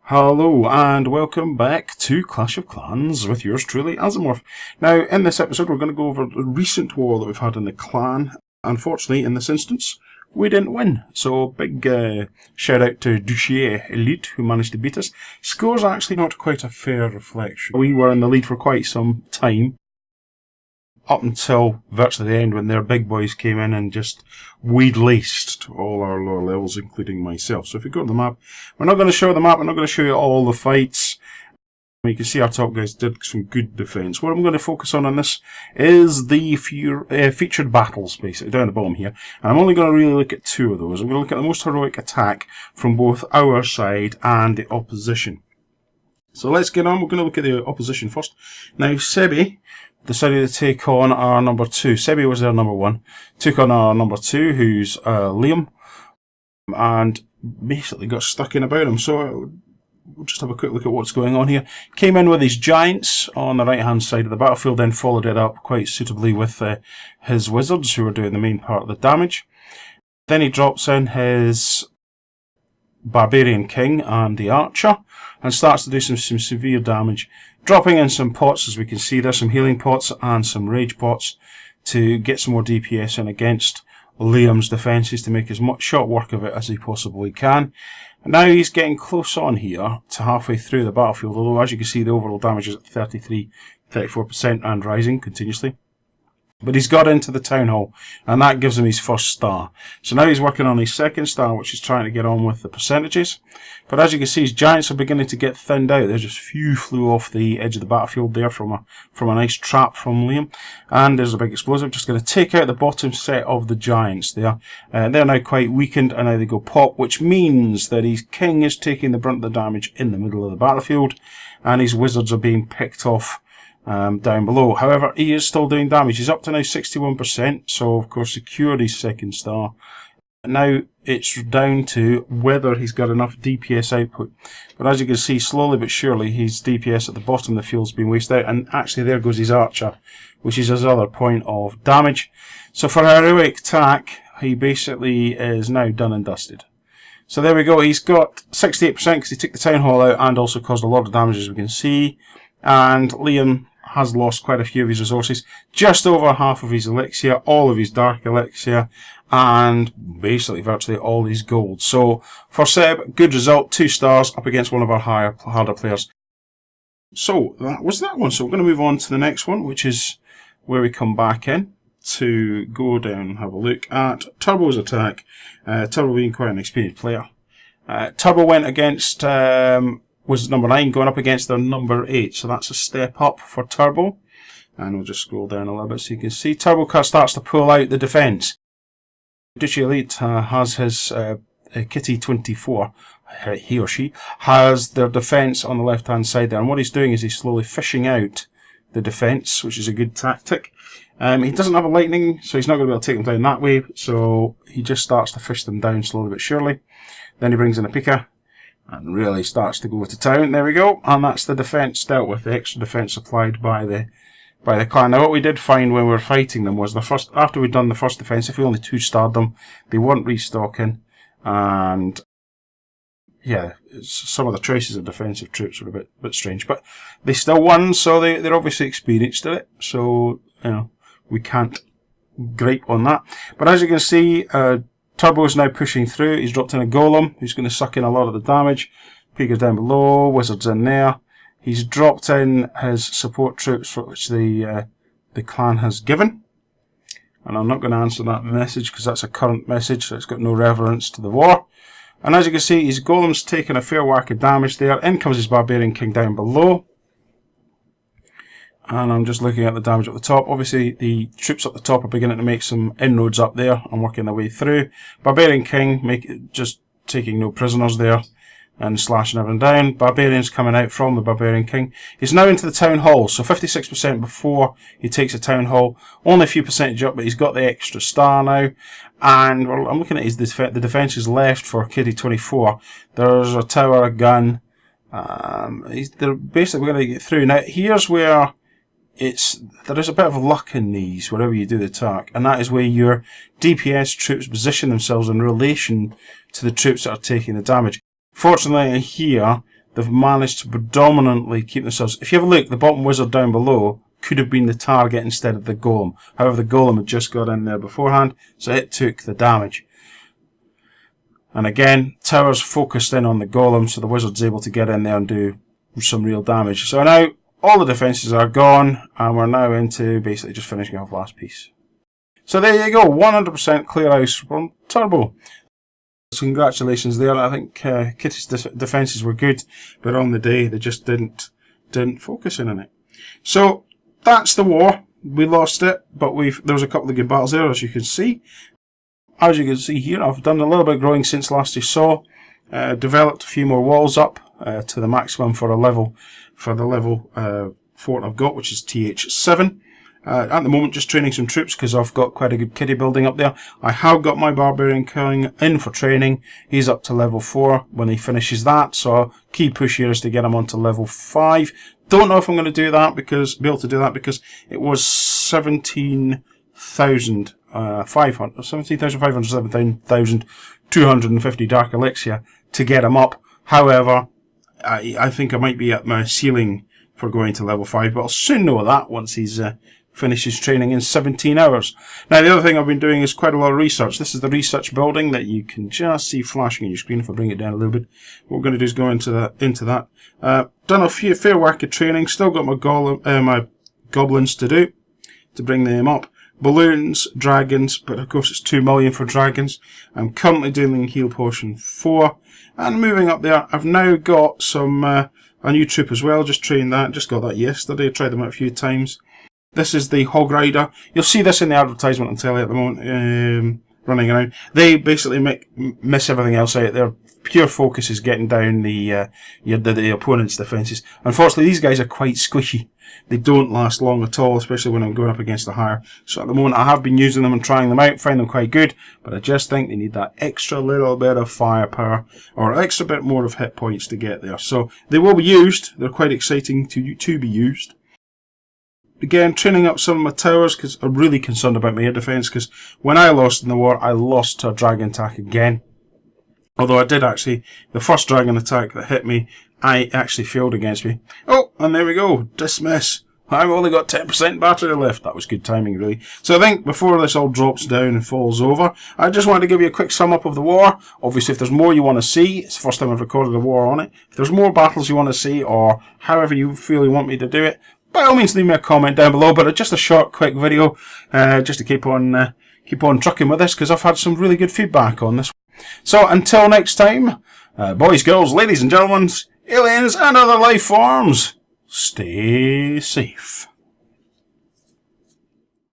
Hello and welcome back to Clash of Clans with yours truly, Azarmorph. Now, in this episode we're going to go over the recent war that we've had in the clan. Unfortunately, in this instance, we didn't win. So, big shout out to Deutsche Elite who managed to beat us. Score's actually not quite a fair reflection. We were in the lead for quite some time, up until virtually the end when their big boys came in and just weed-laced all our lower levels, including myself. So if you go to the map, we're not going to show the map, we're not going to show you all the fights. You can see our top guys did some good defence. What I'm going to focus on this is the featured battles, basically, down the bottom here. And I'm only going to really look at two of those. I'm going to look at the most heroic attack from both our side and the opposition. So let's get on. We're going to look at the opposition first. Now, Sebi decided to take on our number 2. Sebi was their number 1. Took on our number 2, who's Liam, and basically got stuck in about him. So we'll just have a quick look at what's going on here. Came in with his giants on the right hand side of the battlefield, then followed it up quite suitably with his wizards, who were doing the main part of the damage. Then he drops in his barbarian king and the archer, and starts to do some severe damage, dropping in some pots. As we can see, there's some healing pots and some rage pots to get some more DPS in against Liam's defences, to make as much short work of it as he possibly can. And now he's getting close on here to halfway through the battlefield, although as you can see the overall damage is at 34% and rising continuously. But he's got into the town hall, and that gives him his first star. So now he's working on his second star, which is trying to get on with the percentages. But as you can see, his giants are beginning to get thinned out. There's just a few flew off the edge of the battlefield there from a nice trap from Liam. And there's a big explosive, just going to take out the bottom set of the giants there. They're now quite weakened, and now they go pop, which means that his king is taking the brunt of the damage in the middle of the battlefield, and his wizards are being picked off down below. However, he is still doing damage. He's up to now 61%, so of course secured his second star. Now it's down to whether he's got enough DPS output. But as you can see, slowly but surely, his DPS at the bottom of the field's been wasted out, and actually there goes his archer, which is his other point of damage. So for a heroic attack, he basically is now done and dusted. So there we go, he's got 68% because he took the town hall out and also caused a lot of damage, as we can see. And Liam has lost quite a few of his resources, just over half of his elixir, all of his dark elixir, and basically virtually all his gold. So for Seb, good result, 2 stars up against one of our harder players. So that was that one. So we're going to move on to the next one, which is where we come back in to go down and have a look at Turbo's attack. Turbo being quite an experienced player. Turbo went against was number 9, going up against their number 8, so that's a step up for Turbo. And we'll just scroll down a little bit so you can see Turbo starts to pull out the defence. Deutsche Elite has his Kitty 24, he or she has their defence on the left hand side there, and what he's doing is he's slowly fishing out the defence, which is a good tactic. He doesn't have a lightning, so he's not going to be able to take them down that way, so he just starts to fish them down slowly but surely. Then he brings in a Pika and really starts to go to town. There we go, and that's the defence dealt with, the extra defence applied by the clan. Now what we did find when we were fighting them was after we'd done the first defence, if we only 2-starred them, they weren't restocking, and yeah, some of the traces of defensive troops were a bit strange, but they still won, so they're obviously experienced at it, so you know, we can't gripe on that. But as you can see, Turbo's now pushing through. He's dropped in a golem who's going to suck in a lot of the damage. Pika's down below, wizards in there. He's dropped in his support troops, for which the clan has given. And I'm not going to answer that message because that's a current message, so it's got no relevance to the war. And as you can see, his golem's taken a fair whack of damage there. In comes his barbarian king down below. And I'm just looking at the damage at the top. Obviously, the troops up the top are beginning to make some inroads up there and working their way through. Barbarian king just taking no prisoners there and slashing everyone down. Barbarians coming out from the Barbarian king. He's now into the town hall, so 56% before he takes a town hall. Only a few percentage up, but he's got the extra star now. And well, I'm looking at the defences left for Kitty 24. There's a tower, a gun. They're basically going to get through. Now, here's where there is a bit of luck in these, wherever you do the attack, and that is where your DPS troops position themselves in relation to the troops that are taking the damage. Fortunately here, they've managed to predominantly keep themselves... If you have a look, the bottom wizard down below could have been the target instead of the golem. However, the golem had just got in there beforehand, so it took the damage. And again, towers focused in on the golem, so the wizard's able to get in there and do some real damage. So now, all the defences are gone, and we're now into basically just finishing off last piece. So there you go, 100% clear house from Turbo. Congratulations there. I think Kitty's defences were good, but on the day they just didn't focus in on it. So that's the war. We lost it, but there was a couple of good battles there, as you can see. As you can see here, I've done a little bit of growing since last you saw. Developed a few more walls up to the maximum for the level fort I've got, which is TH7. At the moment, just training some troops because I've got quite a good kitty building up there. I have got my barbarian coming in for training. He's up to level 4 when he finishes that. So key push here is to get him onto level 5. Don't know if I'm going to be able to do that because it was 17,250 dark elixir to get him up. However, I think I might be at my ceiling for going to level 5, but I'll soon know that once he's finishes training in 17 hours. Now, the other thing I've been doing is quite a lot of research. This is the research building that you can just see flashing on your screen if I bring it down a little bit. What we're going to do is go into that. Done a fair work of training. Still got my goblins to do to bring them up. Balloons, dragons, but of course it's 2 million for dragons. I'm currently doing heal potion 4. And moving up there, I've now got some a new troop as well. Just trained that. Just got that yesterday. Tried them out a few times. This is the Hog Rider. You'll see this in the advertisement on telly at the moment, running around. They basically miss everything else out. Their pure focus is getting down the opponent's defences. Unfortunately, these guys are quite squishy. They don't last long at all, especially when I'm going up against the higher. So at the moment, I have been using them and trying them out, find them quite good, but I just think they need that extra little bit of firepower or extra bit more of hit points to get there. So they will be used. They're quite exciting to be used. Again, training up some of my towers because I'm really concerned about my air defence because when I lost in the war, I lost to a dragon attack again. Although I did actually, the first dragon attack that hit me, I actually failed against me. Oh, and there we go, dismiss. I've only got 10% battery left. That was good timing, really. So I think before this all drops down and falls over, I just wanted to give you a quick sum up of the war. Obviously, if there's more you want to see, it's the first time I've recorded a war on it. If there's more battles you want to see, or however you feel you want me to do it, by all means leave me a comment down below. But just a short, quick video, just to keep on trucking with this, because I've had some really good feedback on this. So until next time, boys, girls, ladies and gentlemen, aliens and other life forms, stay safe.